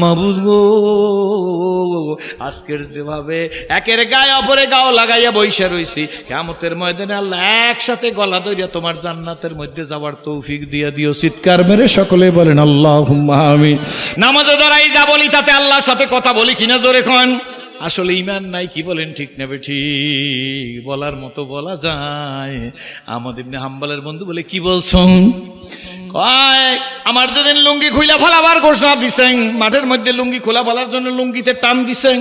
মাবুদ গো, আজকের যেভাবে একের গায়ে অপরে গাও লাগাইয়া বইসা রইছি, কিয়ামতের ময়দানে আল্লাহ একসাথে গলা ধরিয়া তোমার জান্নাতের মধ্যে যাওয়ার তৌফিক দিয়া দিও। চিৎকার মেরে সকলে বলেন আল্লাহুম্মা আমিন। নামাজে দাঁড়াই যা বলি তাতে আল্লাহর সাথে কথা বলি কিনা জোরে কোন? আসলে ঈমান নাই, কি বলেন ঠিক না বেঠিক? বলার মতো বলা যায়। আহমদ ইবনে হাম্বলের বন্ধু বলে, কি বলছো? কয়, আমার যেদিন লুঙ্গি খুইলা ফেলাবার ঘোষণা দিছেন, মাঠের মধ্যে লুঙ্গি খোলা ফেলার জন্য লুঙ্গিতে টান দিছেন,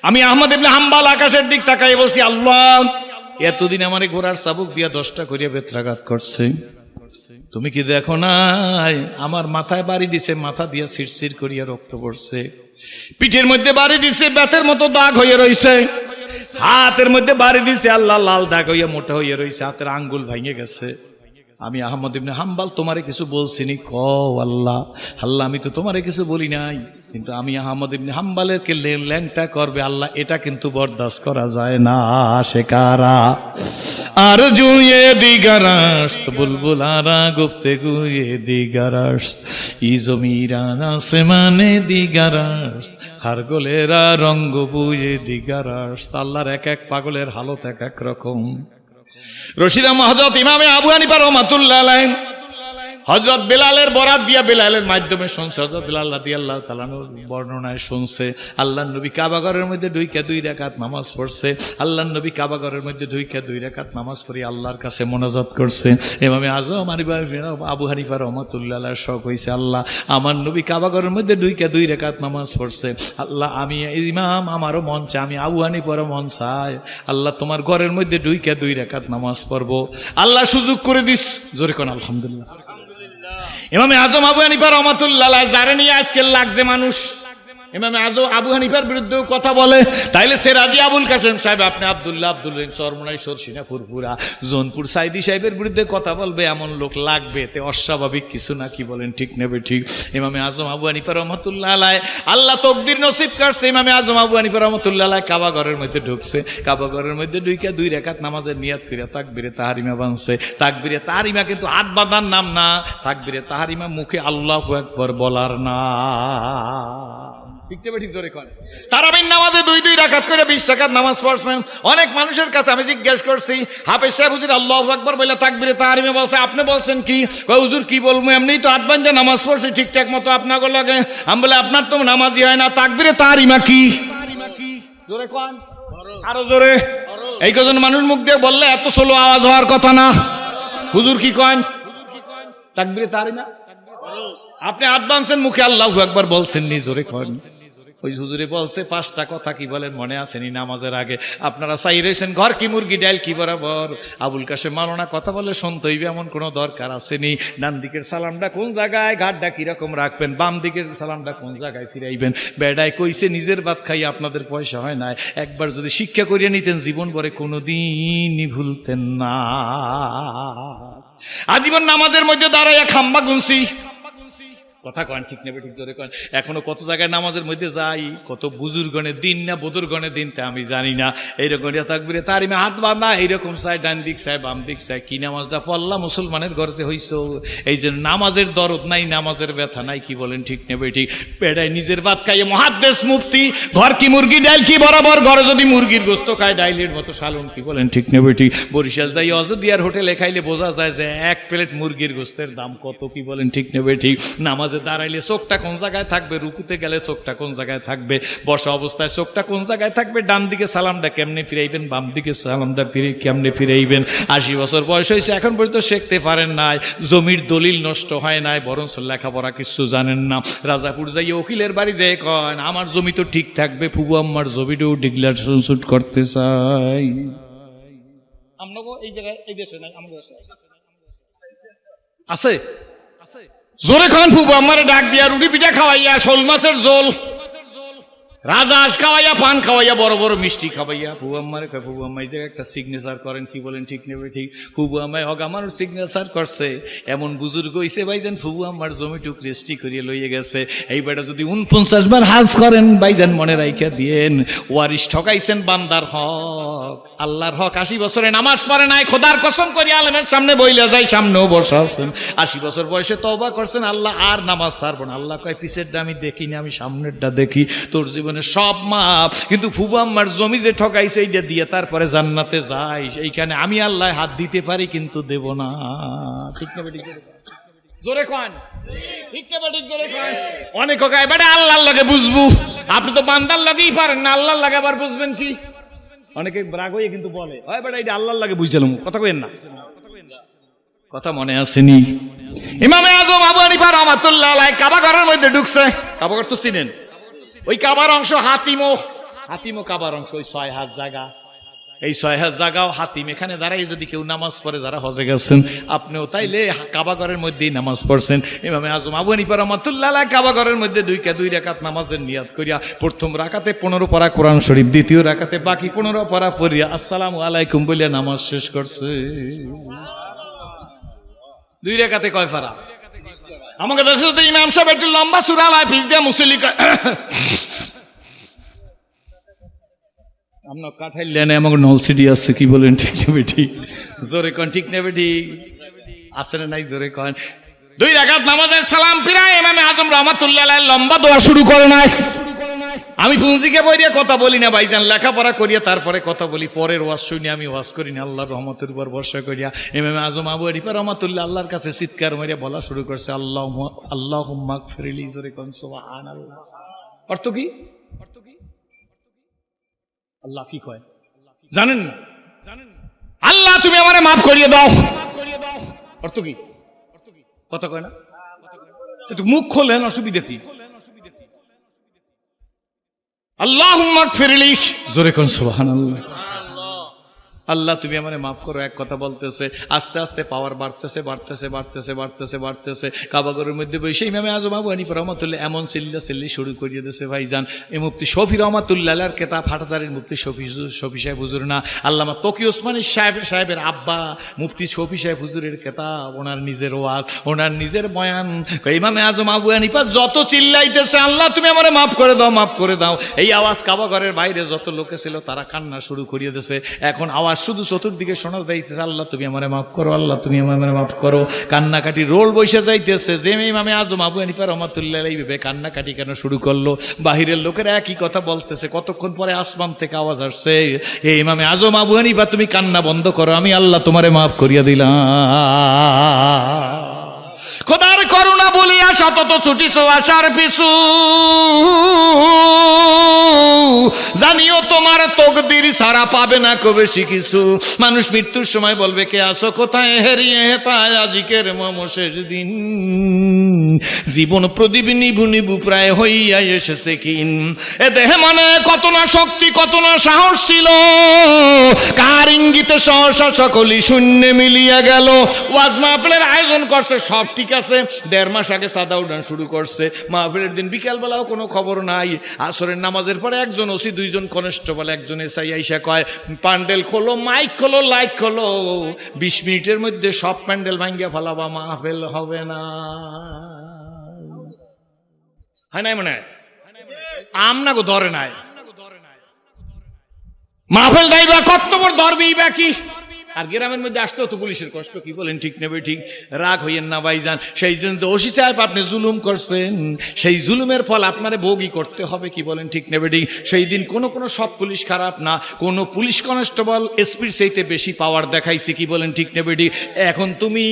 আমি আহমদ ইবনে হাম্বল আকাশের দিক তাকাই বলছি, আল্লাহ এতদিন আমারে ঘোড়ার চাবুক দিয়া 10টা করিয়া বেত্রাঘাত করছে, তুমি কি দেখো নাই? আমার মাথায় বাড়ি দিছে, মাথা দিয়া সিরসির করিয়া রক্ত পড়ছে, পিঠের মধ্যে বাড়ি দিছে, বেতের মতো দাগ হয়ে রইছে, হাতের মধ্যে বাড়ি দিছে, আল্লাহ লাল দাগ হইয়া মোটা হইয়া রইছে, হাতের আঙ্গুল ভেঙে গেছে। আমি আহমদ ইবনে হাম্বল তোমারে কিছু বলছিনি? কও আল্লাহ। আল্লাহ আমি তো তোমারে কিছু বলি নাই, কিন্তু আমি আহমদ ইবনে হাম্বলের কে ল্যাংটা করবে আল্লাহ, এটা কিন্তু বরদাস্ত করা যায় না। সে কারা? আর জুয়ে দিগারাস্ত বুলবুলারা গুফতেগুয়ে দিগারাস্ত, ই জমিরান আসমানে দিগারাস্ত, হারগোলেরা রঙ্গ বুয়ে দিগারাস্ত। আল্লাহর এক এক পাগলের হালত এক এক রকম। রশিদা হযরত ইমামে আবু হানিফা রাহমাতুল্লাহ আলাইহি হযরত বেলালের বরাত দিয়া বেলালের মাধ্যমে শুনছে, হযরত বেলাল রাদিয়াল্লাহু তাআলা আনহুর বর্ণনায় শুনছে, আল্লাহর নবী কাবা ঘরের মধ্যে ঢুইকা 2 রাকাত নামাজ পড়ছে। আল্লাহর নবী কাবা ঘরের মধ্যে ঢুইকা 2 রাকাত নামাজ পড়ে আল্লাহর কাছে মোনাজাত করছে। ইমামে আযম আবু হানিফা রাহমাতুল্লাহ আলাইহি শখ হইছে, আল্লাহ আমার নবী কাবা ঘরের মধ্যে ঢুইকা 2 রাকাত নামাজ পড়ছে, আল্লাহ আমি ইমাম, আমারও মন চায়, আমি আবু হানিফারও মন চায়, আল্লাহ তোমার ঘরের মধ্যে ঢুইকা 2 রাকাত নামাজ পড়বো। আল্লাহ সুযোগ করে দিস। জোরে কোন আলহামদুলিল্লাহ। ইমামে আজম আবু হানিফা রাহমাতুল্লাহ আলাইহি যারে নিয়ে আজকে লাগছে মানুষ, ইমামে আজম আবু হানিফার বিরুদ্ধেও কথা বলে, তাইলে সে রাজি আবুল কাসেম সাহেব, আপনি আব্দুল্লাহ আব্দুল রহিম সরমনাই সরসিনা ফুরপুরা জোনপুর সাইদি সাহেবের বিরুদ্ধে কথা বলবে, এমন লোক লাগবে, এতে অস্বাভাবিক কিছু না, কি বলেন ঠিক নেবে ঠিক? ইমামে আজম আবু হানিফা রাহমাতুল্লাহ আলাইহি আল্লাহ তকদির নসিব করছে, ইমামে আজম আবু হানিফা রাহমাতুল্লাহ আলাইহি কাবা ঘরের মধ্যে ঢুকছে, কাবা ঘরের মধ্যে ঢুইকা 2 রাকাত নামাজের নিয়াত করিয়া তাকবীরে তাহরিমা বানছে। তাকবীরে তাহরিমা কিন্তু হাত বাঁধার নাম না, তাকবীরে তাহরিমা মুখে আল্লাহু আকবার বলার না। তারাবির নামাজে 2 রাকাত করে 20 রাকাত নামাজ পড়ছেন। অনেক মানুষের কাছে আমি জিজ্ঞেস করছি, হাফেজ সাহেব হুজুর আল্লাহু আকবার বলে তাকবীরে তাহরিমা বলছে, আপনি বলছেন কি? হুজুর কি বলবো, এমনিই তো হাত বাঁধে নামাজ পড়ছি ঠিকঠাক মতো আপনাকে লাগে। আমি বলে, আপনার তো নামাজই হয় না, তাকবীরে তাহরিমা কি? জোরে কোন, আরো জোরে। এই কজন মানুষ মুখ দিয়ে বললে এত স্লো আওয়াজ হওয়ার কথা না। হুজুর কি কন? তাকবীরে তাহরিমা আপনি হাত বাঁধছেন, মুখে আল্লাহু আকবার বলছেন নি, জোরে কোন। ওই হুজুরে বলছে 5টা কথা, কি বলেন মনে আসেনি? নামাজের আগে আপনারা চাই রয়েছেন ঘর কি মুরগি ডাল কি বরাবর। আবুল কাসেম মাওলানা কথা বলে শুনতে হইবে এমন কোনো দরকার আসেনি। ডান দিকের সালামটা কোন জায়গায়, ঘাটটা কিরকম রাখবেন, বাম দিকের সালামটা কোন জায়গায় ফিরাইবেন। বেড়ায় কইছে নিজের ভাত খাই আপনাদের পয়সা হয় না, একবার যদি শিক্ষা করিয়ে নিতেন জীবন ভরে কোনোদিনই ভুলতেন না। আজীবন নামাজের মধ্যে দাঁড়াইয়া খাম্বা গুনছি, কথা কন ঠিক নেবে ঠিক জোরে কন। এখনো কত জায়গায় নামাজের মধ্যে যাই, কত বুজুর্গণের দিন না বদুরগণের দিন তা আমি জানি না, এইরকম তাকবীরে তাহরিমা হাত বাঁধা এইরকম চাই, ডান দিক চাই বাম দিক চাই। কি নামাজটা পড়লা মুসলমানের ঘরে হইছ, এই যে নামাজের দরদ নাই, নামাজের ব্যথা নাই, কি বলেন ঠিক নেবে ঠিক? পেড়ায় নিজের ভাত খাইয়ে মহাদ্দেশ মুফতি ঘর কি মুরগি ডাইল কি বরাবর, ঘরে যদি মুরগির গোস্ত খায় ডাইলের মতো সালন, কি বলেন ঠিক নেবে ঠিক? বরিশাল যাই অযোধ্যার হোটেলে খাইলে বোঝা যায় যে 1 প্লেট মুরগির গোস্তের দাম কত, কি বলেন ঠিক নেবে ঠিক? নামাজ দাঁড়াইলে চোখটা কোন জায়গায় থাকবে, রুকুতে গেলে চোখটা কোন জায়গায় থাকবে, বসা অবস্থায় চোখটা কোন জায়গায় থাকবে, ডান দিকে সালামটা কেমনে ফিরাইবেন, বাম দিকে সালামটা কেমনে ফিরাইবেন। 80 বছর বয়স হয়েছে এখন পর্যন্ত শিখতে পারেন নাই, জমির দলিল নষ্ট হয় নাই, বরং লেখাপড়া কিছু জানেন না। রাজাপুর যাই উকিলের বাড়ি যেয়ে কন আমার জমি তো ঠিক থাকবে, ফুবু আম্মার জমিটাও ডিক্লারেশন শুট করতে চাই। আমরা এই জায়গায় এই দেশে নাই, আমাদের আছে জোরে খান। ফুবু আমার ডাক দিয়া রুটি পিঠা খাওয়াইয়া, শোল মাছের ঝোল, রাজহাঁস খাওয়াইয়া, পান খাওয়াইয়া, বড় বড় মিষ্টি খাওয়াইয়া ফুবু আম্মারে কয়, ফুবু আম্মা এই জায়গায় একটা সিগনেচার করেন, কি বলেন ঠিক নেবে ঠিক? ফুবু আম্মায় হক আমার সিগনেচার করছে। এমন বুজুর্গ হইছে ভাইজান, ফুবু আম্মার জমিটুক রেজিস্ট্রি করিয়ে লইয়ে গেছে। এই বেটা যদি 49 বার হাজ করেন ভাইজান মনে রাইখা দিয়েন, ওয়ারিশ ঠকাইছেন বান্দার হক। আল্লাহর হক 80 বছরে নামাজ পড়ে নাই, খোদার কসম করি আলেমের সামনে বইলা যায়, সামনেও বসা আছেন, 80 বছর বয়সে তওবা করছেন, আল্লাহ আর নামাজ ছাড়বো না। আল্লাহ কয় পিছেরটা আমি দেখিনি, আমি সামনেরটা দেখি, তোর জীবনে সব মাপ, কিন্তু ফুবু আম্মার জমি যে ঠকাইছে এইটা দিয়ে তারপরে জান্নাতে যাই, এইখানে আমি আল্লাহ হাত দিতে পারি কিন্তু দেব না। ঠিক না বেটি? জোরে কন, ঠিক না বেটি? জোরে কন। অনেক কয় বেটা আল্লাহর লাগে বুঝবো, আপনি তো বান্দার লাগেই পারেন না, আল্লাহর লাগে আবার বুঝবেন কি? অনেকে রাগ হয়ে কিন্তু বলে হয় বেটা এটা আল্লাহর লাগে বুঝছিলাম, কথা কইেন না, কথা মনে আসেনি? ইমামে আজম আবু হানিফা রাহমাতুল্লাহ আলাইহি কাবা ঘরের মধ্যে ঢুকছে, কাবা ঘর তো চিনেন, ওই কাবার অংশ হাতিমো কাবার অংশ, ওই 6 হাত জায়গা, এই 6 হাত জায়গাও হাতিম, এখানে দাঁড়াই যদি কেউ নামাজ পড়ে, যারা হজে গেছেন আপনিও তাইলে কাবা ঘরের মধ্যেই নামাজ পড়ছেন। ইমামে আজম আবু হানিফা রাহমাতুল্লাহ আলাইহি কাবা ঘরের মধ্যে 2 রাকাত নামাজের নিয়াত করিয়া, প্রথম রাকাতে 15 পারা কোরআন শরীফ, দ্বিতীয় রাকাতে বাকি 15 পারা পড়িয়া আসসালামু আলাইকুম বলিয়া নামাজ শেষ করছে। 2 রাকাতে কয় পারা? আমাকে দেশে তো ইমাম সাহেব একটু লম্বা সূরা হাফিজ দিয়া মুসল্লি আমরা কাঠাইলে না, আমাকে নলসিডি আছে, কি বলেন ঠিক না বেটি? জোরে কন, ঠিক না বেটি? আছে না নাই? জোরে কন। 2 রাকাত নামাজের সালাম ফিরায় ইমামে আজম রাহমাতুল্লাহ আলাইহি লম্বা দোয়া শুরু করে নাই। আমি পুঁজিকে বইরিয়া কথা বলি না ভাইজান, লেখাপড়া করিয়া তারপরে কথা বলি, পরের ওয়াজ শুনি, আমি ওয়াজ করি না। আল্লাহর রহমতের উপর ভরসা করিয়া ইমামে আজম আবু হানিফা রাহমাতুল্লাহ আল্লাহর কাছে চিৎকার মারিয়া বলা শুরু করছে, আল্লাহুম্মা গফিরলি। জোরে কন সুবহানাল্লাহ। অর্থ কি? আল্লাহ কি কয় জানেন না? আল্লাহ তুমি আমারে মাফ করিয়ে দাও। অর্থ কি? কথা কয় না, একটু মুখ খোলেন, অসুবিধা কি? আল্লাহুম্মা গফিরলি। জোরে কোন সুবহানাল্লাহ। আল্লাহ তুমি আমারে মাফ করো, এক কথা বলতেছে, আস্তে আস্তে পাওয়ার বাড়তেছে। কাবা ঘরের মধ্যে বসে ইমামে আজম আবু হানিফা রাহমাতুল্লাহ এমন চিল্লি শুরু করিয়ে দিয়েছে ভাইজান, এই মুফতি শফি রাহমাতুল্লাহ আলাইহির কিতাব হাটহাজারীর মুফতি শফি সাহেব হুজুর না, আল্লামা তকি ওসমানী সাহেবের আব্বা মুফতি শফি সাহেব হুজুরের কিতাব, ওনার নিজের ওয়াজ, ওনার নিজের বয়ান। ইমামে আজম আবু হানিফা যত চিল্লাইতেছে আল্লাহ তুমি আমারে মাফ করে দাও, এই আওয়াজ কাবা ঘরের বাইরে যত লোকে ছিল তারা কান্না শুরু করিয়ে দিয়েছে। এখন আওয়াজ শুধু চতুর্দিকে শোনা যাইতেছে, আল্লাহ তুমি আমারে মাফ করো, আল্লাহ তুমি আমারে মাফ করো। কান্নাকাটি রোল বসে যাইতেছে। যে ইমামে আজম আবু হানিফা রাহমাতুল্লাহ আলাইহি ভেবে কান্নাকাটি কেন শুরু করলো? বাহিরের লোকেরা একই কথা বলতেছে। কতক্ষণ পরে আসমান থেকে আওয়াজ আসছে, হে ইমামে আজম আবু হানিফা তুমি কান্না বন্ধ করো, আমি আল্লাহ তোমারে মাফ করিয়া দিলাম। খোদার করুণা বলিয়া শতত ছুটিছো আশার পিছু, জানিও তোমার তকদির সারা পাবে না কবে কিছু। মানুষ মৃত্যুর সময় বলবে কে আসো কোথায়, হেরিয়ে হেতায় আজিকের মম শেষ দিন। জীবন প্রদীপ নিভু প্রায় হইয়া এসেছে কিন। এ দেহে মানে কত না শক্তি, কত না সাহস ছিল, কার ইঙ্গিতে সহসা সকলই শূন্যে মিলিয়া গেল। ওয়াজ মাহফিলের আয়োজন করছে, সব ঠিক আছে, 1.5 মাস আগে সাদা উঠান শুরু করছে। মাহফিলের দিন বিকালবেলাও কোনো খবর নাই। আসরের নামাজের পরে একজন ওসি, 2 জন কনস্টেবল, একজন এসআই আইসা কয় প্যান্ডেল খোলো, মাইক খোলো, লাইট খোলো, 20 মিনিটের মধ্যে সব প্যান্ডেল ভাঙ্গিয়া ফেলাবা, মাহফিল হবে না। হয় নাই মনে আমনা গো ধরে নাই মাহফিল দাইবা কত বড় ধরবেই বাকি। আর গ্রামের মধ্যে আসতেও তো পুলিশের কষ্ট, কি বলেন ঠিক নেবে ঠিক? রাগ হইয়েন না ভাইজান, সেই জন্য তো ওসি সাহেব আপনি জুলুম করছেন, সেই জুলুমের ফল আপনারে ভোগই করতে হবে, কি বলেন ঠিক নেবে ঠিক? সেই দিন কোনো সব পুলিশ খারাপ না, কোনো পুলিশ কনস্টেবল এসপির চাইতে বেশি পাওয়ার দেখাইছে, কি বলেন ঠিক নেবে ঠিক? এখন তুমি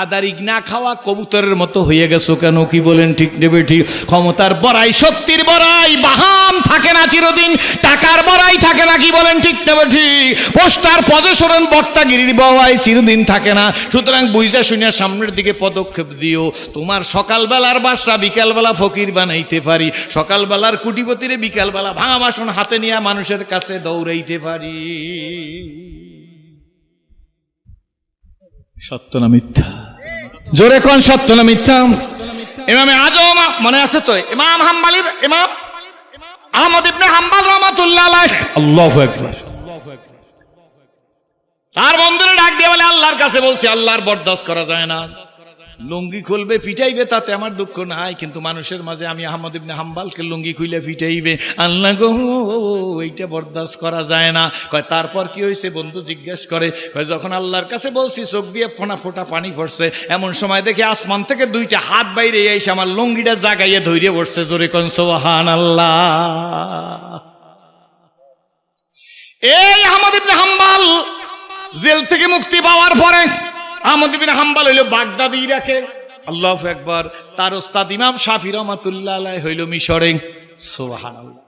আদারিক না খাওয়া কবুতরের মতো হয়ে গেছো কেন, কি বলেন ঠিক নেবে ঠিক? ক্ষমতার বড়াই, শক্তির বড়াই বাহাম থাকে না চিরদিন, টাকার বড়াই থাকে না, কি বলেন ঠিক নেবে ঠিক? পোস্টার পজিশন বক্তাগিরির বওয়াই চিরদিন থাকে না। সুতরাং বুঝা শুনিয়া সামনের দিকে পদক্ষেপ দিও। তোমার সকালবেলার বাসা বিকালবেলা ফকির বানাইতে পারি, সকালবেলার কুটিপতিরে বিকালবেলা ভাঙা বাসন হাতে নিয়ে মানুষের কাছে দৌড়াইতে পারি। সত্য না মিথ্যা? জোরে কোন সত্য না মিথ্যা? ইমামে আজম মনে আছে তো, ইমাম হাম্বলির ইমাম আহমদ ইবনে হাম্বল রাহমাতুল্লাহ আলাইহি, আল্লাহু আকবার, তার বন্ধুরা ডাক দিয়ে বলে আল্লাহর কাছে বলছি, আল্লাহর বরদাস্ত করা যায় না, লুঙ্গি খুলবে পিটাইবে তাতে আমার দুঃখ নাই, কিন্তু মানুষের মাঝে আমি আহমদ ইবনে হাম্বালকে লুঙ্গি খুলে পিটাইবে, আল্লাহ গো এইটা বরদাস্ত করা যায় না। কয় তারপর কি হয়েছে? বন্ধু জিজ্ঞেস করে, কয় যখন আল্লাহর কাছে বলছি চোখ দিয়ে ফোঁটা ফোঁটা পানি পড়ছে, এমন সময় দেখে আসমান থেকে দুইটা হাত বাইরে এসে আমার লুঙ্গিটা জাগাইয়ে ধৈর্য পড়ছে। জোরে কোন সুবহানাল্লাহ। এই আহমদ ইবনে হাম্বাল জেল থেকে মুক্তি পাওয়ার পরে আহমদ ইবনে হাম্বাল হইল বাগদাদ ইরাকে। আল্লাহু আকবার। তার ওস্তাদ ইমাম শাফি রহমাতুল্লাহ আলাইহি হইল মিশরে। সুবহানাল্লাহ।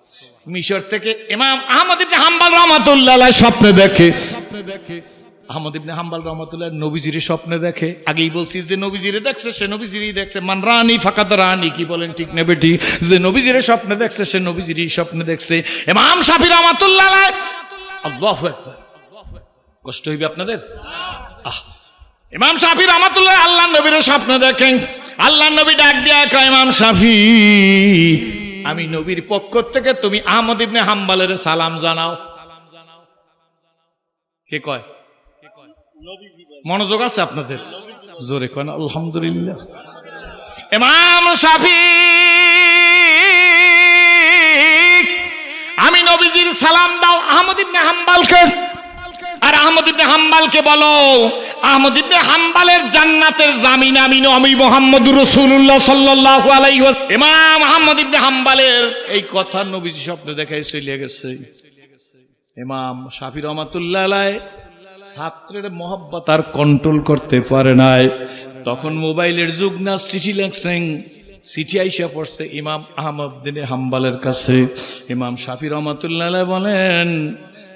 মিশর থেকে ইমাম আহমদ ইবনে হাম্বাল রহমাতুল্লাহ আলাইহি স্বপ্নে দেখে, আহমদ ইবনে হাম্বাল রহমাতুল্লাহ নবীজির স্বপ্নে দেখে। আগেই বলছি যে নবীজিরে দেখছে সে নবীজিরই দেখছে। মান রানী ফাকাত রানী, কি বলেন ঠিক না বেটি? যে নবীজিরে স্বপ্নে দেখছে সে নবীজিরই স্বপ্নে দেখছে। ইমাম শাফি রহমাতুল্লাহ আলাইহি, আল্লাহু আকবার, কষ্ট হইবে আপনাদের। ইমাম শাফি রহমাতুল্লাহ আল্লাহ নবীর স্বপ্ন দেখেন। আল্লাহ নবী ডাক দিয়া কয়, ইমাম শাফি আমি নবীর পক্ষ থেকে তুমি আহমদ ইবনে হাম্বালের সালাম জানাও। কে কয়? মনোযোগ আছে আপনাদের? জোরে কয় না আলহামদুলিল্লাহ। ইমাম শাফি আমি নবীজির সালাম দাও আহমদ ইবনে হাম্বালকে, আর আহমদ ইবনে হাম্বালকে বলো আহমদ ইবনে হাম্বালের জান্নাতের জামিন আমি মুহাম্মদুর রাসূলুল্লাহ সাল্লাল্লাহু আলাইহি ওয়াসাল্লাম। ইমাম আহমদ ইবনে হাম্বালের এই কথা নবীজি স্বপ্নে দেখাই চলে গেছে। ইমাম শাফি রহমাতুল্লাহ আলাইহি ছাত্রের মহব্বত আর কন্ট্রোল করতে পারে নাই। তখন মোবাইলের যুগ না, চিঠি লেখছেন। চিঠি আইসা পড়ছে ইমাম আহমদ ইবনে হাম্বালের কাছে। ইমাম শাফি রহমাতুল্লাহ আলাইহি বলেন,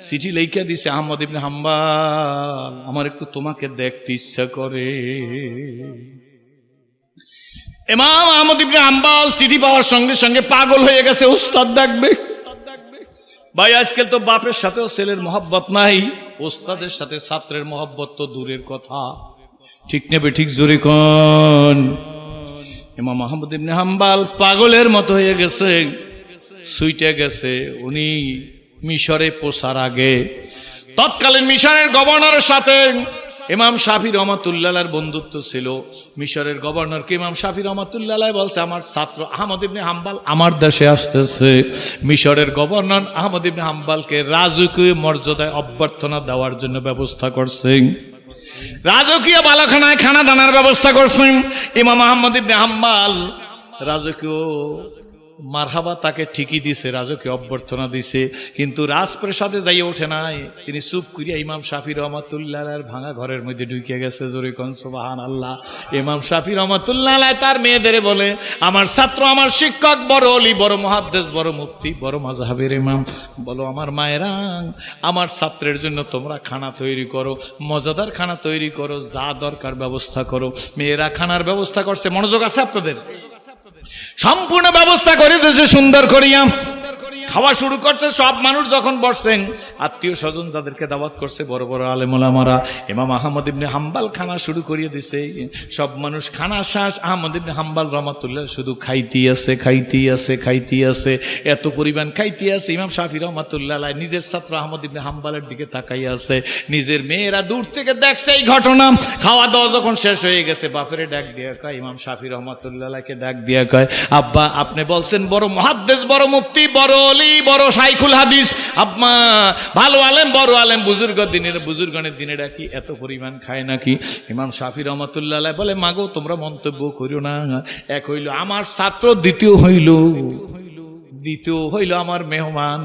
চিঠি লেখা দিছে, আহমদ ইবনে হাম্বাল আমার একটু তোমাকে দেখতে ইচ্ছা করে। ইমাম আহমদ ইবনে হাম্বাল চিঠি পাওয়ার সঙ্গে সঙ্গে পাগল হয়ে গেছে, উস্তাদ ডাকবে। ভাই আজকাল তো বাপের সাথেও ছেলের মহব্বত নাই, ওস্তাদের সাথে ছাত্রের মহব্বত তো দূরের কথা। ঠিক নেবে ঠিক? জোরে কোন। ইমাম আহমদ ইবনে হাম্বাল পাগলের মতো হয়ে গেছে, সুইটে গেছে। উনি মিশরে পৌঁছার আগে তৎকালীন মিশরের গভর্নরের সাথে ইমাম শাফি রহমাতুল্লাহ আলাইহির বন্ধুত্ব ছিল। মিশরের গভর্নরকে ইমাম শাফি রহমাতুল্লাহ আলাইহি বলছে, আমার ছাত্র আহমদ ইবনে হাম্বাল আমার দেশে আসতেছে। মিশরের গভর্নর আহমদ ইবনে হাম্বালকে রাজকীয় মর্যাদায় অভ্যর্থনা দেওয়ার জন্য ব্যবস্থা করছেন। রাজকীয় বালাখানায় খানা দানার ব্যবস্থা করছেন। ইমাম আহমদ ইবনে হাম্বাল রাজকীয় মারহাবা তাকে ঠিকই দিছে, রাজকীয় অভ্যর্থনা দিছে, কিন্তু রাজপ্রাসাদে যাই ওঠে নাই। তিনি চুপ করিয়া ইমাম শাফি রহমাতুল্লাহ আলাইহির ভাঙা ঘরের মধ্যে ঢুকে গেছে। জোরে কোন সুবহানাল্লাহ। ইমাম শাফি রহমাতুল্লাহ আলাইহি তার মেয়েদের বলে, আমার ছাত্র, আমার শিক্ষক, বড় ওলি, বড় মুহাদ্দিস, বড় মুফতি, বড় মাযহাবের ইমাম, বলো আমার মায়েরা, আমার ছাত্রের জন্য তোমরা খানা তৈরি করো, মজাদার খানা তৈরি করো, যা দরকার ব্যবস্থা করো। মেয়েরা খানার ব্যবস্থা করছে। মনোযোগ আছে আপনাদের? সম্পূর্ণ ব্যবস্থা করে দিয়েছে সুন্দর করিয়া। খাওয়া শুরু করছে। সব মানুষ যখন বসছেন, আত্মীয় স্বজন তাদেরকে দাওয়াত করছে, বড় বড় আলেম ওলামারা। ইমাম আহমদ ইবনে হাম্বাল খানা শুরু করিয়ে দিছে। সব মানুষ খানা শেষ, আহমদ ইবনে হাম্বাল রহমাতুল্লাহ শুধু খাইতেই আছে। এত পরিমাণ খাইতে আছে। ইমাম শাফি রহমাতুল্লাহ আলাইহি নিজের ছাত্র আহমদ ইবনে হাম্বালের দিকে তাকাইয়া আছে। নিজের মেয়েরা দূর থেকে দেখছে এই ঘটনা। খাওয়া দাওয়া যখন শেষ হয়ে গেছে, বাপেরে ডাক দিয়া কয়, ইমাম শাফি রহমাতুল্লাহ আলাইহিকে ডাক দিয়া কয়, আব্বা আপনি বলছেন বড় মুহাদ্দিস, বড় মুফতি, বড় বড় শাইখুল হাদিস, আব্বা ভালো আলেম, বড় আলেম, বুজুর্গণের দিনে ডাকি, এত পরিমাণ খায় নাকি? ইমাম শাফি রহমাতুল্লাহ আলাইহি বলে, মাগো তোমরা মন্তব্য করিও না। এক হইল আমার ছাত্র, দ্বিতীয় হইল আমার মেহমান।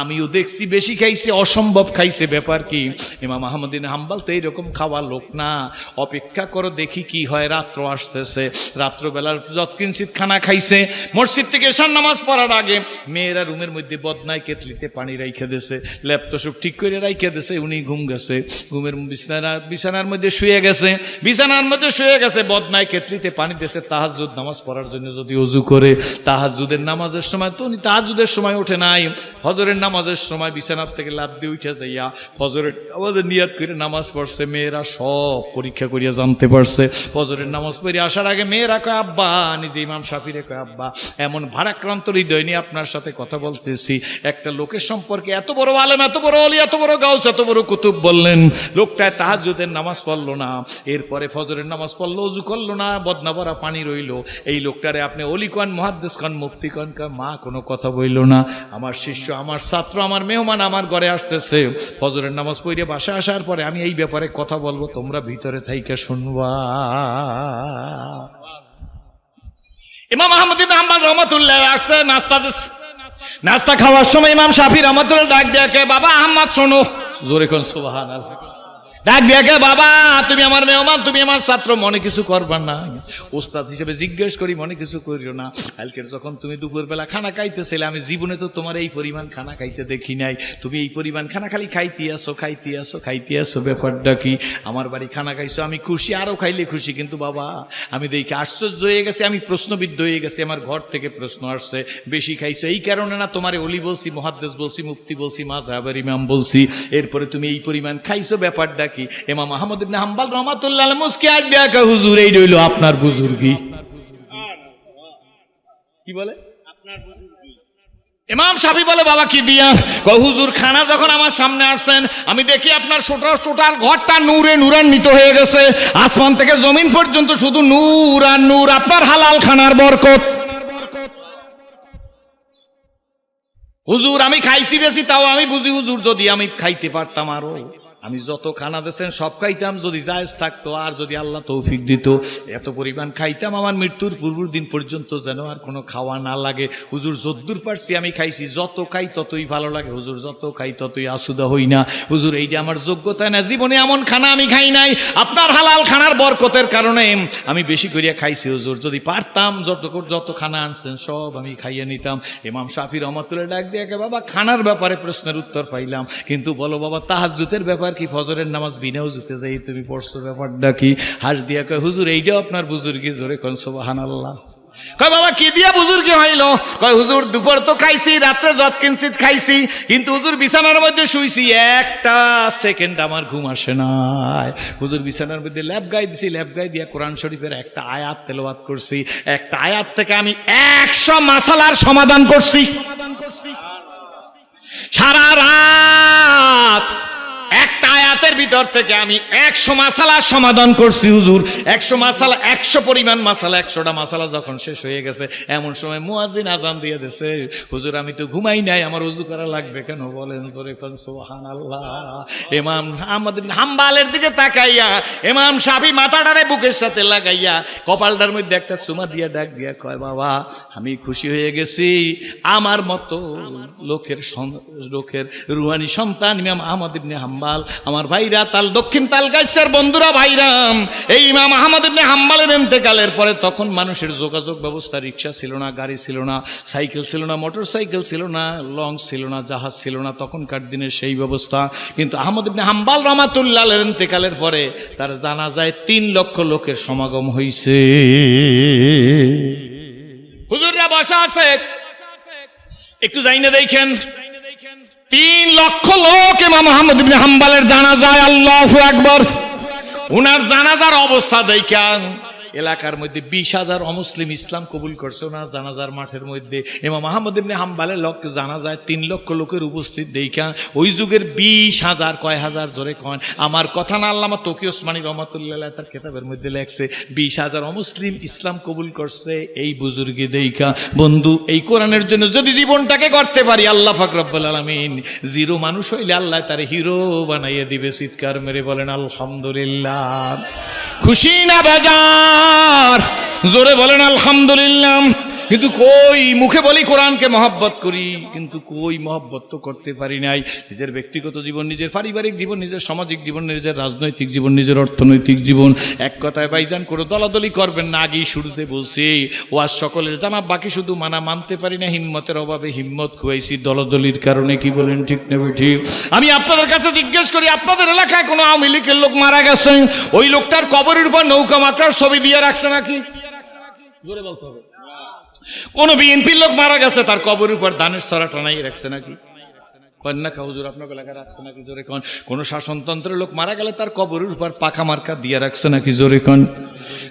আমিও দেখছি বেশি খাইছে, অসম্ভব খাইছে। ব্যাপার কি? ইমাম আহমদ ইবনে হাম্বাল তো এইরকম খাওয়ার লোক না। অপেক্ষা করো দেখি কি হয়। রাত্র আসতেছে। রাত্রবেলার যৎকিঞ্চিত খানা খাইছে। মসজিদ থেকে এশার নামাজ পড়ার আগে মেয়েরা রুমের মধ্যে বদনায় কেতলিতে পানি রাইখে দিয়েছে, ল্যাপটপ সব ঠিক করে রাইখে দিয়েছে। উনি ঘুম গেছে, ঘুমের বিছানার মধ্যে শুয়ে গেছে। বদনায় কেতলিতে পানি দিয়েছে। তাহাজ্জুদ নামাজ পড়ার জন্য যদি ওযু করে, তাহাজ্জুদের নামাজের সময় তো উনি আপনি তাহাজ্জুদের সময় ওঠে নাই, ফজরের নামাজের সময় বিছানার থেকে লাফ দিয়ে উঠে যাইয়া ফজরের নামাজের নিয়াত করে নামাজ পড়ছে। মেয়েরা সব পরীক্ষা করিয়া জানতে পারছে। ফজরের নামাজ পড়ে আসার আগে মেয়েরা কয় আব্বা, নিজে ইমাম শাফিরে কয় আব্বা, এমন ভারাক্রান্ত হৃদয় নিয়ে আপনার সাথে কথা বলতেছি, একটা লোকের সম্পর্কে এত বড় আলেম, এত বড় ওলি, এত বড় গাউস, এত বড় কুতুব বললেন, লোকটায় তাহাজ্জুদের নামাজ পড়লো না, এরপরে ফজরের নামাজ পড়লো, ওযু করলো না, বদনা ভরা পানি রইলো, এই লোকটারে আপনি ওলি কন, মুহাদ্দিস কন, মুফতি কন? মা কোনো কথা বলল না। আমার শিষ্য, আমার ছাত্র, আমার মেহমান আমার ঘরে আসতেছে, ফজরের নামাজ পড়ে বাসায় আসার পরে আমি এই ব্যাপারে কথা বলবো, তোমরা ভিতরে থাইকা শুনবা। ইমাম আহমদ ইবনে হাম্বল রাহমাতুল্লাহ আসছে, নাস্তা খাওয়ার সময় ইমাম শাফি রাহমাতুল্লাহ ডাক দেখে, বাবা আহমদ শোনো, জোরে কোন সুবহানাল্লাহ, ডাক দেখে, বাবা তুমি আমার মেহমান, তুমি আমার ছাত্র, মনে কিছু করবা না, ওস্তাদ হিসেবে জিজ্ঞেস করি, মনে কিছু করিও না। কালকের যখন তুমি দুপুরবেলা খানা খাইতেছিলে, আমি জীবনে তো তোমার এই পরিমাণ খানা খাইতে দেখি নাই, তুমি এই পরিমাণ খানা খালি খাইতে আসো, ব্যাপারটা কি? আমার বাড়ি খানা খাইছো, আমি খুশি, আরো খাইলে খুশি, কিন্তু বাবা আমি দেখি আশ্চর্য হয়ে গেছে, আমি প্রশ্নবিদ্ধ হয়ে গেছি, আমার ঘর থেকে প্রশ্ন আসছে, বেশি খাইছো এই কারণে না, তোমারে ওলি বলছি, মুহাদ্দিস বলছি, মুফতি বলছি, মাযহাবের ইমাম বলছি, এরপরে তুমি এই পরিমাণ খাইছো, ব্যাপারটা কি? ইমাম আহমদ ইবনে হাম্বল রাহমাতুল্লাহ আলাইহি মুস্কি আর দেখা, হুজুর এই হইল আপনার বুজুর্গি। কি বলে আপনার বুজুর্গি? ইমাম শাফি বলে, বাবা কি দিয়া? কয় হুজুর খানা যখন আমার সামনে আসছেন, আমি দেখি আপনার টোটাল ঘরটা নূরে নূরান্বিত হয়ে গেছে, আসমান থেকে জমিন পর্যন্ত শুধু নূর আর নূর, আপনার হালাল খানার বরকত। হুজুর আমি খাইছি বেশি, তাও আমি বুঝি হুজুর যদি আমি খাইতে পারতাম আরো, আমি যত খানা দিয়েছেন সব খাইতাম, যদি জায়েজ থাকতো, আর যদি আল্লাহ তৌফিক দিত এত পরিমাণ খাইতাম, আমার মৃত্যুর পূর্ব দিন পর্যন্ত যেন আর কোনো খাওয়া না লাগে। হুজুর যদ্দূর পারছি আমি খাইছি, যত খাই ততই ভালো লাগে হুজুর, যত খাই ততই আসুদা হই না হুজুর, এইটা আমার যোগ্যতা না, জীবনে এমন খানা আমি খাই নাই, আপনার হালাল খানার বরকতের কারণে আমি বেশি করিয়া খাইছি হুজুর, যদি পারতাম যত খানা আনছেন সব আমি খাইয়ে নিতাম। ইমাম শাফি রহমাতুল্লাহ ডাক দিয়ে, বাবা খানার ব্যাপারে প্রশ্নের উত্তর পাইলাম, কিন্তু বলো বাবা তাহাজ্জুদের ব্যাপার কি? ফজরের নামাজ বিনা ওযুতে যাই তুমি পড়ছো, ব্যাপারটা কি? হাস দিয়া কয়, হুজুর এইটাও আপনার বুজুর্গি, জোরে কোন সুবহানাল্লাহ। কয় বাবা কি দিয়া বুজুর্গি হইল? কয় হুজুর দুপুর তো খাইছি, রাত্রে যত কিঞ্চিত খাইছি, কিন্তু হুজুর বিছানার মধ্যে শুইছি, একটা সেকেন্ড আমার ঘুম আসে নাই। হুজুর বিছানার মধ্যে ল্যাপ গাই দিছি, ল্যাপ গাই দিয়া কোরআন শরীফের একটা আয়াত তেলাওয়াত করছি, একটা আয়াত থেকে আমি 100 মাসালার সমাধান করছি। সারা রাত একটা আয়াতের ভিতর থেকে আমি 100 মাসালার সমাধান করছি হুজুর। 100 মাসালা, 100 পরিমাণ মাসালা, 100টা মাসালা যখন শেষ হয়ে গেছে, এমন সময় মুয়াজ্জিন আজান দিয়ে দিয়েছে, হুজুর আমি তো ঘুমাই নাই, আমার ওযু করা লাগবে কেন? বলেন জোরে কোন সুবহানাল্লাহ। ইমাম আহমদ ইবনে হাম্বলের দিকে তাকাইয়া ইমাম শাফি মাথাটারে বুকের সাথে লাগাইয়া কপালটার মধ্যে একটা চুমা দিয়া ডাক দিয়া কয়, বাবা আমি খুশি হয়ে গেছি, আমার মতো লোকের রুহানি সন্তান ইমাম আহমদ ইবনে হাম্বল, আমার ভাইরা তাল দক্ষিণ তাল গাইছের বন্ধুরা, ভাইরাম, এই ইমাম আহমদ ইবনে হাম্বলের ইন্তেকালের পরে তখন মানুষের যোগাযোগ ব্যবস্থা, রিক্সা ছিল না, গাড়ি ছিল না, সাইকেল ছিল না, মোটর সাইকেল ছিল না, লঞ্চ ছিল না, জাহাজ ছিল না, তখনকার দিনের সেই ব্যবস্থা। কিন্তু আহমদ ইবনে হাম্বল রাহমাতুল্লাহর ইন্তেকালের পরে তার জানাজায় 3 লক্ষ লোকের সমাগম হয়েছে। হুজুররা বসা আছে, একটু যাই না দেখেন, 3 লক্ষ লোক ইমাম আহমদ ইবনে হাম্বলের জানাজায়। আল্লাহু আকবার। উনার জানাজার অবস্থা দেখেন, এলাকার মধ্যে 20,000 অমুসলিম ইসলাম কবুল করছে ওনার জানাজার মাঠের মধ্যে। ইমাম আহমদ ইবনে হাম্বলের লোক জানাজায় 3 লক্ষ লোকের উপস্থিত দেখা ওই যুগের 20,000, কয় হাজার জোরে কন, আমার কথা না, আল্লামা তকি ওসমানী রহমাতুল্লাহ তার কিতাবের মধ্যে লেখছে 20,000 অমুসলিম ইসলাম কবুল করছে এই বুজুর্গি দেখা। বন্ধু এই কোরআনের জন্য যদি জীবনটাকে করতে পারি, আল্লাহ পাক রব্বুল আলামিন জিরো মানুষ হইলে আল্লাহ তার হিরো বানাইয়া দিবে। চিৎকার মেরে বলেন আলহামদুলিল্লাহ। খুশি না বেজার? জোরে বলেন আলহামদুলিল্লাহ। কিন্তু কই মুখে বলি কোরআনকে মহব্বত করি, কিন্তু কই মহব্বত তো করতে পারি নাই। নিজের ব্যক্তিগত জীবন, নিজের পারিবারিক জীবন, নিজের সামাজিক জীবন, নিজের রাজনৈতিক জীবন, নিজের অর্থনৈতিক জীবন, এক কথায় ভাইজান কোনো দলাদলি করবেন না। আগেই শুরুতে বলছি ওয়াজ সকলের জানা, বাকি শুধু মানতে পারি না, হিম্মতের অভাবে হিম্মত খুয়াইছি দলাদলির কারণে। কি বলেন ঠিক না ঠিক? আমি আপনাদের কাছে জিজ্ঞেস করি, আপনাদের এলাকায় কোনো আওয়ামী লীগের লোক মারা গেছে, ওই লোকটার কবরের উপর নৌকা মাত্রার ছবি দিয়ে রাখছে নাকি? জোরে বলতে হবে। কোন বিএনপির লোক মারা গেছে, তার কবরের উপর ধানের ছড়া টানাই রাখছে নাকি? কন্যা হুজুর আপনার এলাকায় রাখছে নাকি? জোরে কন। কোন শাসনতন্ত্রের লোক মারা গেলে তার কবরের উপর পাখা মার্কা দিয়ে রাখছে নাকি? জোরে কন।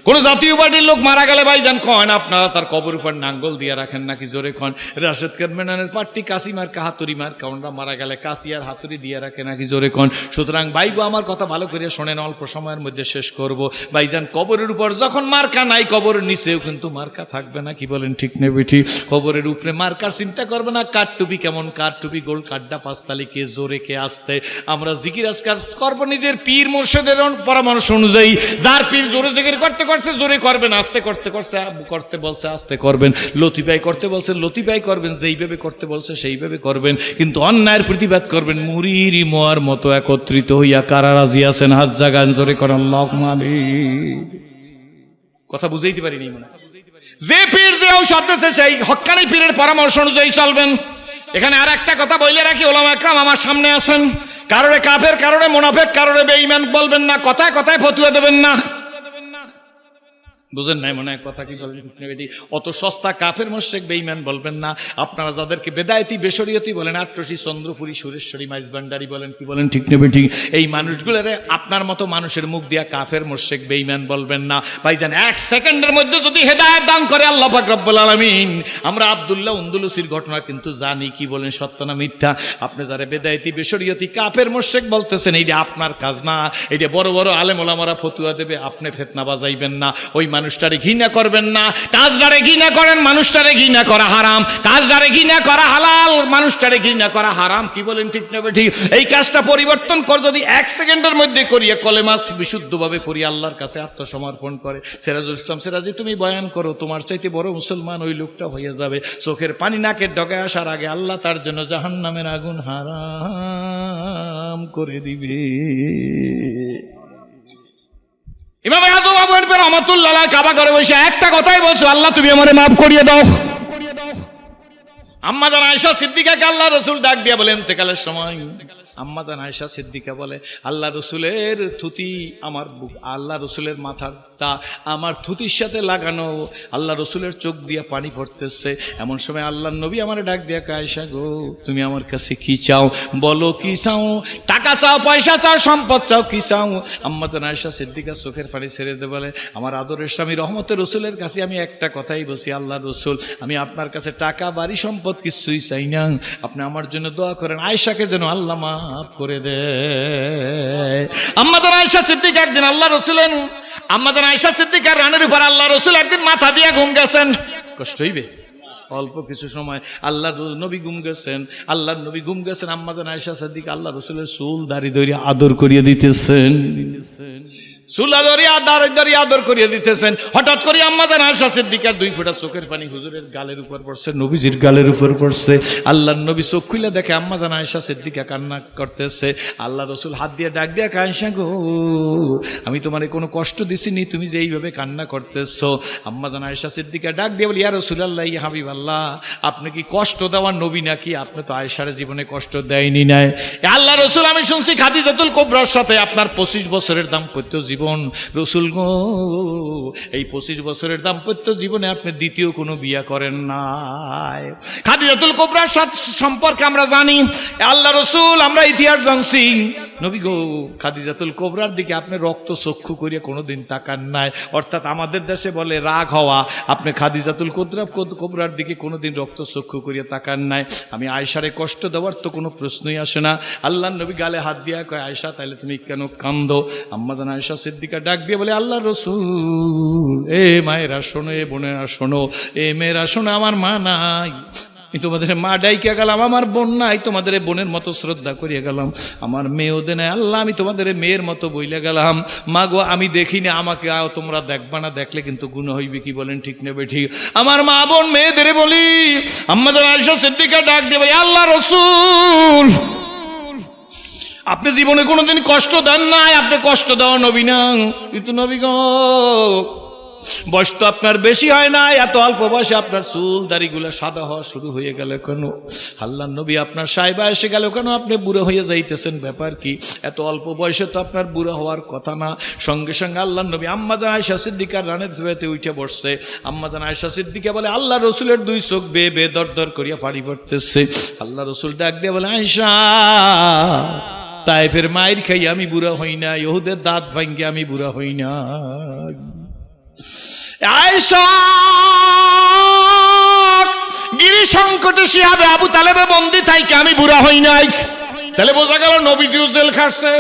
কোন জাতীয় পার্টির লোক মারা গেলে ভাইজান কন আপনারা তার কবরের উপর নাঙ্গল দিয়ে রাখেন নাকি? জোরে কন। রাশেদ খান মেননের পার্টি কাশি মার্কা হাতুড়ি মার্কা, ওনরা মারা গেলে কাশি আর হাতুড়ি দিয়ে রাখে নাকি? জোরে কন। সুতরাং ভাইগো আমার কথা ভালো করে শোনেন, অল্প সময়ের মধ্যে শেষ করব। ভাইজান কবরের উপর যখন মার্কা নাই, কবরের নিচেও কিন্তু মার্কা থাকবে না, কি বলেন ঠিক নেই বেঠি? কবরের উপরে মার্কার চিন্তা করবে না, কাঠ টুপি কেমন, কাঠ টুপি গোল কাড্ডা পাঁচতালি কে জোরে কে আসতে। আমরা জিকির আজকার করবো নিজের পীর মুর্শিদের পরামর্শ অনুযায়ী। যার পীর জোরে জিকির করতে করছে জোরে করবেন, আস্তে করতে করতে বলছে আস্তে করবেন, লতিবাই করতে বলছে লতিবাই করবেন, যেইভাবে করতে বলছে সেইভাবে করবেন, কিন্তু অন্যায়ের প্রতিবাদ করবেন মুরিরি মোয়ার মতো একত্রিত হইয়া। কারা রাজি আছেন হাত জাগান, জোরে করেন আল্লাহুম্মা আমিন। কথা বুঝাইতে পারিনি মনে। যে পীর যে ঔষধ দিয়েছে সেই হক্কানি পীরের পরামর্শ অনুযায়ী চলবেন। এখানে আর একটা কথা বলে রাখি, ওলামা একরাম আমার সামনে আছেন, কারোরে কাফের, কারোরে মুনাফিক, কারোরে বেঈমান বলবেন না, কথায় কথায় ফতুয়া দেবেন না। বুঝেন নাই মনে হয় কথা? কি বলবেন? অত সস্তা কাফের মুশরিক বেঈমান বলবেন না। আপনারা যাদেরকে বেদায়েতি বেশরিয়তি বলেন, আট্রসি চন্দ্রপুরী সুরেশ্বরী মাইজভান্ডারি বলেন, কি বলেন ঠিক নেবে ঠিক, এই মানুষগুলোরে আপনার মতো মানুষের মুখ দিয়া কাফের মুশরিক বেঈমান বলবেন না। ভাইজান এক সেকেন্ডের মধ্যে যদি হেদায়েত দান করে আল্লাহ পাক রব্বুল আলামিন। আমরা আব্দুল্লাহ উন্দুলুসির ঘটনা কিন্তু জানি, কি বলেন সত্য না মিথ্যা? আপনি যারা বেদায়েতি বেশরিয়তি কাফের মুশরিক বলতেছেন, এইটা আপনার কাজ না, এটা বড় বড় আলেম ওলামারা ফতুয়া দেবে, আপনি ফিতনা বাজাইবেন না। ওই মানুষটারে ঘৃণা করবেন না, কাজটারে ঘৃণা করেন, মানুষটারে ঘৃণা করা হারাম। কাজটারে ঘৃণা করা হালাল, মানুষটারে ঘৃণা করা হারাম, কি বলেন ঠিক না ঠিক? এই কাজটা পরিবর্তন কর যদি এক সেকেন্ডের মধ্যে করিয়ে কলেমা বিশুদ্ধভাবে পড়ি আল্লাহর কাছে আত্মসমর্পণ করে। সিরাজুল ইসলাম সিরাজি তুমি বয়ান করো, তোমার চাইতে বড় মুসলমান ওই লোকটা হয়ে যাবে। চোখের পানি নাকের ডগায় আসার আগে আল্লাহ তার জন্য জাহান্নামের আগুন হারাম করে দিবে। ইমাম আযম আবু হানিফা রাহমাতুল্লাহ আলাইহি কাবা ঘরে বসে একটা কথাই বলছো, আল্লাহ তুমি আমারে মাফ করিয়ে দাও। আম্মা জান আয়েশা সিদ্দিকাকে আল্লাহ রাসূল ডাক দিয়ে বলেন ইন্তেকালের সময়, আম্মা জান আয়েশা সিদ্দিকা বলে আল্লাহ রসুলের থুতি আমার বুক, আল্লাহ রসুলের মাথাটা আমার থুতির সাথে লাগানো, আল্লাহ রসুলের চোখ দিয়ে পানি পড়তেছে। এমন সময় আল্লাহ নবী আমার ডাক দিয়া আয়েশা গো তুমি আমার কাছে কি চাও, বলো কি চাও, টাকা চাও, পয়সা চাও, সম্পদ চাও, কি চাও? আম্মা জান আয়েশা সিদ্দিকা চোখের পানি ছেড়ে দিয়ে বলে আমার আদরের স্বামী রহমতের রসুলের কাছে আমি একটা কথাই বলছি, আল্লাহ রসুল আমি আপনার কাছে টাকা বাড়ি সম্পদ কিছুই চাই না, আপনি আমার জন্য দোয়া করেন আয়েশাকে যেন আল্লাহ মাফ করে দে। আম্মা জান আয়েশা সিদ্দিকা একদিন আল্লাহ রসুলের, আম্মা জান আয়েশা সিদ্দিকার রানের উপর আল্লাহ রসুল একদিন মাথা দিয়ে ঘুম গেছেন। কষ্ট হইবে অল্প কিছু সময়, আল্লাহ নবী ঘুম গেছেন, আল্লাহ নবী ঘুম গেছেন, আম্মা জান আয়েশা সিদ্দিকা আল্লাহ রসুলের চুল দাড়ি ধরে আদর করিয়ে দিতেছেন, আদর করিয়ে দিতেছেন। হঠাৎ করে আম্মা জান আয়েশা সিদ্দিকার 2 ফোঁটা চোখের পানি হুজুরের গালের উপর পড়ছে, নবীজির গালের উপর পড়ছে। আল্লাহ নবী চোখ খুলে দেখে আম্মা জান আয়েশা সিদ্দিকা কান্না করতেছে। আল্লাহ রসুল হাত দিয়ে ডাক দিয়া আয়েশা গো আমি তোমারে কোনো কষ্ট দিছিনি, তুমি যে এইভাবে কান্না করতেছো। আম্মা জান আয়েশা সিদ্দিকা ডাক দিয়ে বলি ইয়া রাসূলুল্লাহ ইয়া হাবিবাল্লাহ আপনি কি কষ্ট দেওয়ার নবী নাকি? আপনি তো আয়েশার জীবনে কষ্ট দেয়নি নাই। আল্লাহ রসুল আমি শুনছি খাদিজাতুল কুবরার সাথে আপনার 25 বছরের দাম্পত্য জীবন। রসুল গো এই 25 বছরের দাম্পত্য জীবনে আপনি দ্বিতীয় কোনো বিয়া করেন নাই। খাদিজাতুল কুবরার সাথে সম্পর্কে আমরা জানি, আল্লাহ রসুল আমরা ইতিহাস জানছি, নবী গো খাদিজাতুল কুবরার দিকে আপনি রক্ত চক্ষু করিয়া কোনোদিন তাকান নাই। অর্থাৎ আমাদের দেশে বলে রাগ হওয়া, আপনি খাদিজাতুল কুবরার দিকে কোনোদিন রক্ত চক্ষু করিয়া তাকান নাই। আমি আয়েশারে কষ্ট দেওয়ার তো কোনো প্রশ্নই আসে না। আল্লাহ নবী গালে হাত দিয়া কয় আয়েশা তাইলে তুমি কেন কান্দো? আম্মা জান আয়েশা সিদ্দিকা ডাক দিয়ে বলে আল্লাহ রসুল এ মায়েরা শোনো, এ বোনেরা শোনো, এ মেয়েরা শোনো, আমার মা নাই, তোমাদের মা ডাইকে গেলাম, আমার বোন নাই, তোমাদের বোনের মতো শ্রদ্ধা করিয়া গেলাম, আমার মেয়েও দে নাই, আল্লাহ আমি তোমাদের মেয়ের মতো বইলে গেলাম, মা গো আমি দেখিনি, আমাকে তোমরা দেখবা না, দেখলে কিন্তু গুণ হইবে, কি বলেন ঠিক নেবে ঠিক? আমার মা বোন মেয়েদের বলি, আম্মা জান আয়েশা সিদ্দিকা ডাক দিয়ে বলে আল্লাহ রসুল আপনি জীবনে কোনোদিন কষ্ট দেন নাই, আপনি কষ্ট দেওয়া নবী না, কিন্তু নবী গো বয়স তো আপনার বেশি হয় না, এত অল্প বয়সে আপনার চুল দাড়িগুলো সাদা হওয়া শুরু হয়ে গেল কেন? আল্লাহর নবী আপনার সাইবা এসে গেল কেন? আপনি বুড়ো হয়ে যাইতেছেন, ব্যাপার কি? এত অল্প বয়সে তো আপনার বুড়ো হওয়ার কথা না। সঙ্গে সঙ্গে আল্লাহর নবী আম্মা জান আয়েশা সিদ্দিকার রানের ধুয়েতে উঠে বসছে। আম্মা জান আয়েশা সিদ্দিকা বলে, আল্লাহ রসুলের দুই চোখ বেয়ে বেয়ে দর দর করিয়া পানি পড়তেছে। আল্লাহ রসুল ডাক দিয়ে বলে, আয়েশা, তায়েফের মায়ের খাই আমি বুড়া হই না, ইহুদের দাঁত ভাঙ্গে আমি বুড়া হই না। আয়েশা, গিরি সংকটে শিহাবে আবু তালেবে বন্দি থাইকে আমি বুড়া হই নাই। তাহলে বোঝা গেল নবীজিও জেল খাটছে।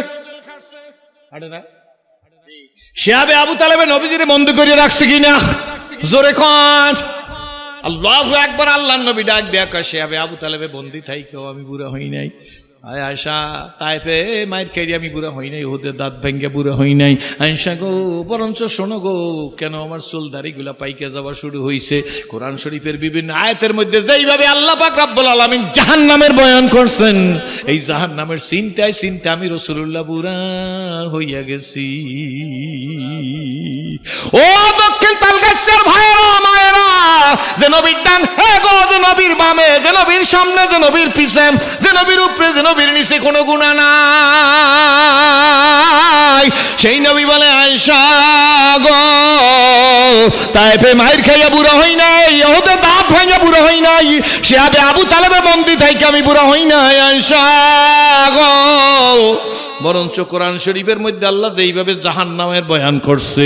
শিহাবে আবু তালেবে নবীজির বন্দি করে রাখছে কিনা? জোরে কন আল্লাহু আকবার। আল্লাহর নবী ডাক দেয়া কয়, শিহাবে আবু তালেবে বন্দি থাইকেও আমি বুড়া হই নাই। আয়েশা, তাইফে মায়ের খাইরি আমি বুড়া হই নাই, ওদের দাঁত ভেঙ্গে বুড়া হই নাই। আয়েশা গো, বরঞ্চ শোনো গো, কেন আমার চুল দাড়িগুলা পাইকে যাওয়া শুরু হইছে? কোরআন শরীফের বিভিন্ন আয়াতের মধ্যে যেইভাবে আল্লাহ পাক রব্বুল আলামিন জাহান্নামের বয়ান করছেন, এই জাহান্নামের চিন্তায় চিন্তা আমি রাসূলুল্লাহ বুড়া হইয়া গেছি। ও দক্ষিণ তালগাছের ভাইয়েরা মায়েরা, যে নবীর ডান হে গো, যে নবীর বামে, যে নবীর সামনে, যে নবীর পিছে, যে নবীর উপরে, যে নবীর নিচে কোনো গুনাহ নাই, সেই নবী বলে, আয়েশা গো, তাইফে মায়ের খাইয়া বুড়া হই নাই, ইহুদের দাঁত ভাঙা বুড়া হই নাই, শিহাবে আবু তালেবে বন্দি থাইকে আমি বুড়া হই নাই। আয়েশা গো, বরঞ্চ কোরআন শরীফের মধ্যে আল্লাহ যেইভাবে জাহান্নামের বয়ান করছে,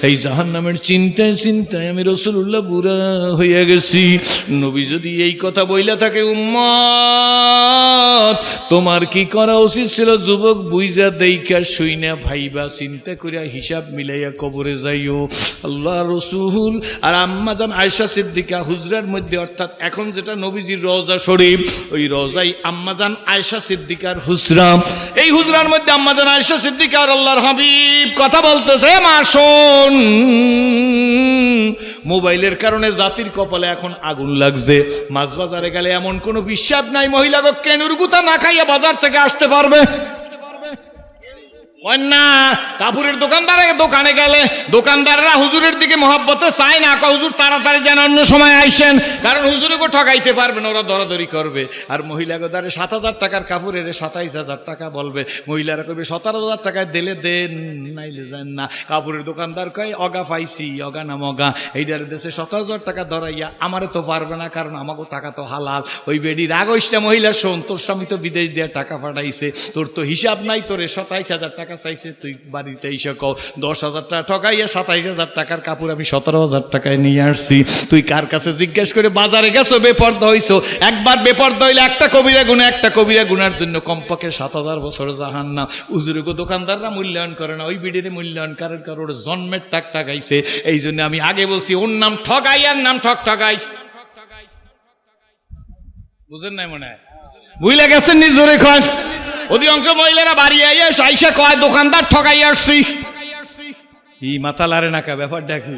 এই জাহান্নামের চিন্তায় চিন্তায় আমি রাসূলুল্লাহ বুড়া হইয়া গেছি। নবী যদি এই কথা বইলা থাকে, উম্মত তোমার কি করা উচিত ছিল? যুবক বুইজা দেইখা শুইনা ভাইবা চিন্তা করিয়া হিসাব মিলাইয়া কবরে যাইও। আল্লাহ রসুল আর আম্মা জান আয়েশা সিদ্দিকা হুজরার মধ্যে, অর্থাৎ এখন যেটা নবীজির রওজা শরীফ, ওই রওজাই আম্মা জান আয়েশা সিদ্দিকার হুজরা। এই হুজরার মধ্যে আম্মা জান আয়েশা সিদ্দিকা আর আল্লাহর হাবিব কথা বলতেছে, মা শোন, মোবাইলের কারণে জাতির কপালে এখন আগুন লাগছে। মাছ বাজারে গেলে এমন কোনো হিসাব নাই মহিলারা কেনুর গুতা না খাইয়া বাজার থেকে আসতে পারবে না। কাপুরের দোকানে গেলে দোকানদাররা হুজুরের দিকে মহব্বতে চায় না, হুজুর তাড়াতাড়ি যেন অন্য সময় আইসেন, কারণ হুজুরকে ঠকাইতে পারবে না, ওরা দরাদরি করবে। আর মহিলাকে দ্বারে 7,000 টাকার কাপড়ের 27,000 টাকা বলবে, মহিলারা কবে 17,000 টাকায় দিলে দেন, নাইলে যান না। কাপড়ের দোকানদার কয়, অগা পাইছি, অগা না মগা, এইটার দেশে 17,000 টাকা ধরাইয়া আমারে তো পারবে না, কারণ আমাকে টাকা তো হালাল। ওই বেডি রাগ হইসটা, মহিলা শোন, তোর স্বামী তো বিদেশ দিয়ে টাকা পাঠাইছে, তোর তো হিসাব নাই, তোরে 27,000 টাকা চাইছে, তুই বাড়িতে এসে কও 10,000 টাকা ঠকাইয়া 27,000 টাকার কাপড় আমি 17,000 টাকায় নিয়ে আসছি। তুই কার কাছে জিজ্ঞেস করে বাজারে গেছো, বেপর্দা হইছো? একবার বেপর্দা হইলে একটা কবিরা গুনাহ, একটা কবিরা গুনার জন্য কমপক্ষে 7,000 বছর জাহান্নাম। উজুরগো দোকানদাররা মূল্যায়ন করে না, ওই বিডিরে মূল্যায়ন করার কারণ জন্মের টাকা গাইছে। এই জন্য আমি আগে বলছি, ওর নাম ঠগাই আর নাম ঠগাই। বুঝেন নাই মনে হয়? ভুলে গেছেন নিজরে কয়। অধিকাংশ মহিলারা বাড়ি আইসা কয়, দোকানদার ঠকাই আসছি। কি মাথা লারে নাকা, ব্যাপারটা কি?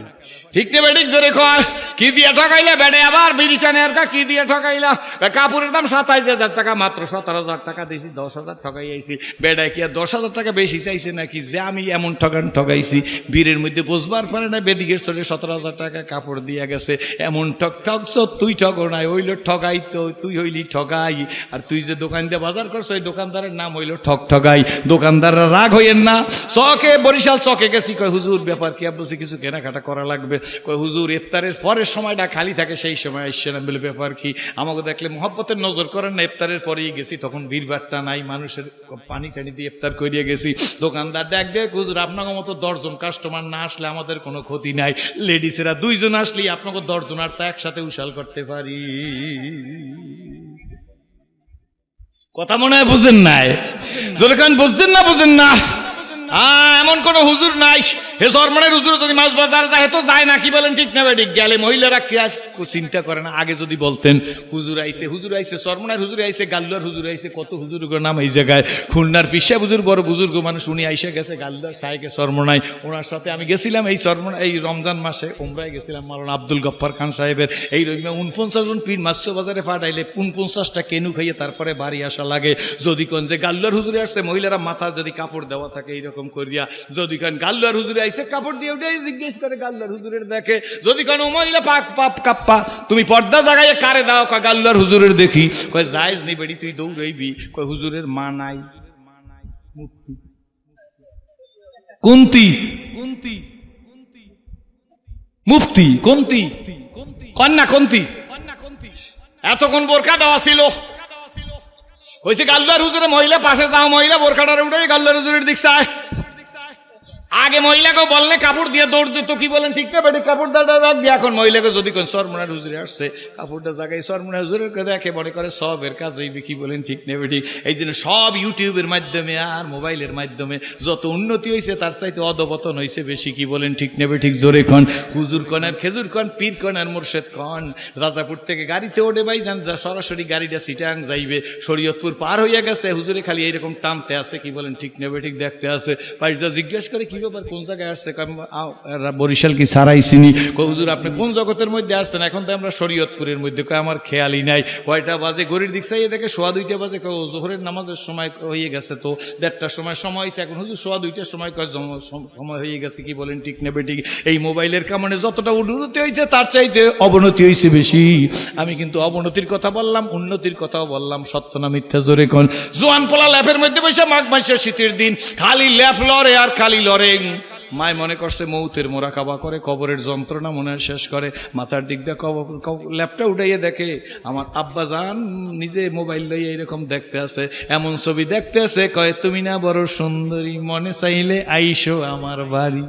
ঠিক নেবে ঠিক জোরে কর, কি দিয়ে ঠকাইলা? বেডে আবার বিরিটানের কি দিয়ে ঠকাইলা? কাপড়ের দাম 27,000 টাকা, মাত্র 17,000 টাকা দিয়েছি, 10,000 ঠকাই আইছি। বেডায় কি আর 10,000 টাকা বেশি চাইছে নাকি যে আমি এমন ঠকাইছি? বীরের মধ্যে বুঝবার পারে না, বেদিকের চলে 17,000 টাকা কাপড় দিয়ে গেছে, এমন ঠকছ তুই ঠক নাই, হইল ঠগাই, তো তুই হইলি ঠগাই। আর তুই যে দোকান দিয়ে বাজার করছো, ওই দোকানদারের নাম হইল ঠগাই। দোকানদাররা রাগ হইয়েন না। চকে, বরিশাল চকে গেছি, কয় হুজুর ব্যাপার কি? বলছি কিছু কেনাকাটা করা লাগবে। কয় হুজুর ইফতারের পরের সময়টা খালি থাকে, সেই সময় আসছে না। বলে ব্যাপার কি? আমাকে দেখলে মহব্বতের নজর করেন না? ইফতারের পরেই গেছি, তখন ভিড়ভাড়টা নাই, মানুষের পানি টানি দিয়ে ইফতার করিয়ে গেছি। দোকানদার দেখ হুজুর, আপনার মতো 10 জন কাস্টমার না আসলে আমাদের কোনো ক্ষতি নাই, লেডিসেরা 2 জন আসলেই আপনাকে 10 জনারটা একসাথে উশাল করতে পারি। কথা মনে হয় বুঝেন নাই? যখন বুঝছেন না এমন কোন হুজুর নাই। হে সরমনের হুজুর যদি মাছ বাজার যায় তো যায় না, কি বলেন? ঠিক না বেঠিক? গেলে মহিলারা কি চিন্তা করে না? আগে যদি বলতেন হুজুর আইছে, সরমনের হুজুর আইছে, গাল্লার হুজুর আইছে, কত হুজুরের নাম এই জায়গায়। খুলনার পিসা হুজুর বড় বুজুর্গ মানুষ, উনি আইসা গেছে গাল্লার সাহেকে সরমনাই। ওনার সাথে আমি গেছিলাম এই রমজান মাসে উমরায় গেছিলাম, মাওলানা আব্দুল গফফার খান সাহেবের। এই 49 জন পীর মাসো বাজারে ফাটাইলে 49টা কেনু খাইয়ে তারপরে বাড়ি আসা লাগে। যদি কোন যে গাল্লার হুজুরে আসছে, মহিলারা মাথা যদি কাপড় দেওয়া থাকে এইরকম এরকম করিয়া। যদি কান গাল্লার হুজুরে আইসে কাপড় দিয়ে ওটাই জিজ্ঞেস করে গাল্লার হুজুরের দেখে। যদি কান ও মহিলা পাক পাপ কাপ্পা তুমি পর্দা জাগাইয়ে কারে দাও, কয় গাল্লার হুজুরের দেখি। কয় জায়েজ নেই বেড়ি, তুই দৌড়াইবি। কয় হুজুরের মা নাই। মুক্তি কুন্তি মুফতি কোনটি কন্যা কোনটি এতক্ষণ বোরকা দেওয়া ছিল। হয়েছে গাল্লার হুজুরের মহিলা পাশে যাও, মহিলা বোরকাটারে উঠে গাল্লার হুজুরের দিক চায়। আগে মহিলাকে বললে কাপড় দিয়ে দৌড় দিত, কি বলেন ঠিক না বেটি, কাপড়টা দাগ দিয়ে। এখন মহিলাকে যদি কোন সরমুনার হুজুরে আসছে কাপড়টা জায়গায় সরমুনার হুজুরের দেখে মনে করে সবের কাজ হইবে, কি বলেন ঠিক না বেটি। এই জন্য সব ইউটিউবের মাধ্যমে আর মোবাইলের মাধ্যমে যত উন্নতি হয়েছে তার চাইতে অধপতন হয়েছে বেশি, কি বলেন ঠিক না বেঠিক। জোরে কন হুজুর কন আর খেজুর কন, পীর কন আর মুর্শেদ কন। রাজাপুর থেকে গাড়িতে ওঠে ভাই যান, যা সরাসরি গাড়িটা সিটাং যাইবে, শরীয়তপুর পার হইয়া গেছে, হুজুরে খালি এইরকম টানতে আছে, কি বলেন ঠিক না বেঠিক, দেখতে আছে। ভাই যা জিজ্ঞেস করে কি ব্যাপার, কোন জায়গায় আসছে, বরিশাল কি সারাইছিনি। হুজুর আপনি কোন জগতের মধ্যে আসছেন, এখন তো আমরা শরীয়তপুরের মধ্যে। কয় আমার খেয়ালই নাই। কয়টা বাজে ঘড়ির দিক চাইয়ে দেখে 2:15 বাজে। জোহরের নামাজের সময় হয়ে গেছে, তো 1:30টার সময় হয়েছে। এখন হুজুর 2:15টার সময় কয় সময় হয়ে গেছে, কি বলেন ঠিক না বেঠিক। এই মোবাইলের কারণে যতটা উন্নতি হয়েছে তার চাইতে অবনতি হয়েছে বেশি। আমি কিন্তু অবনতির কথা বললাম, উন্নতির কথাও বললাম, সত্য না মিথ্যা জোরে কোন। জোয়ান পোলা ল্যাপের মধ্যে বসে মাঘ মাসের শীতের দিন খালি ল্যাপ লড়ে আর খালি লড়ে। মায় মনে করছে মৌতের মোরাকাবা করে, কবরের যন্ত্রণা মনে শেষ করে। মাথার দিক দিয়ে ল্যাপটা উঠাইয়ে দেখে আমার আব্বা জান নিজে মোবাইল লইয়া এরকম দেখতে আছে, এমন ছবি দেখতে আছে। কয় তুমি না বড় সুন্দরী, মনে চাইলে আইসো আমার বাড়ি।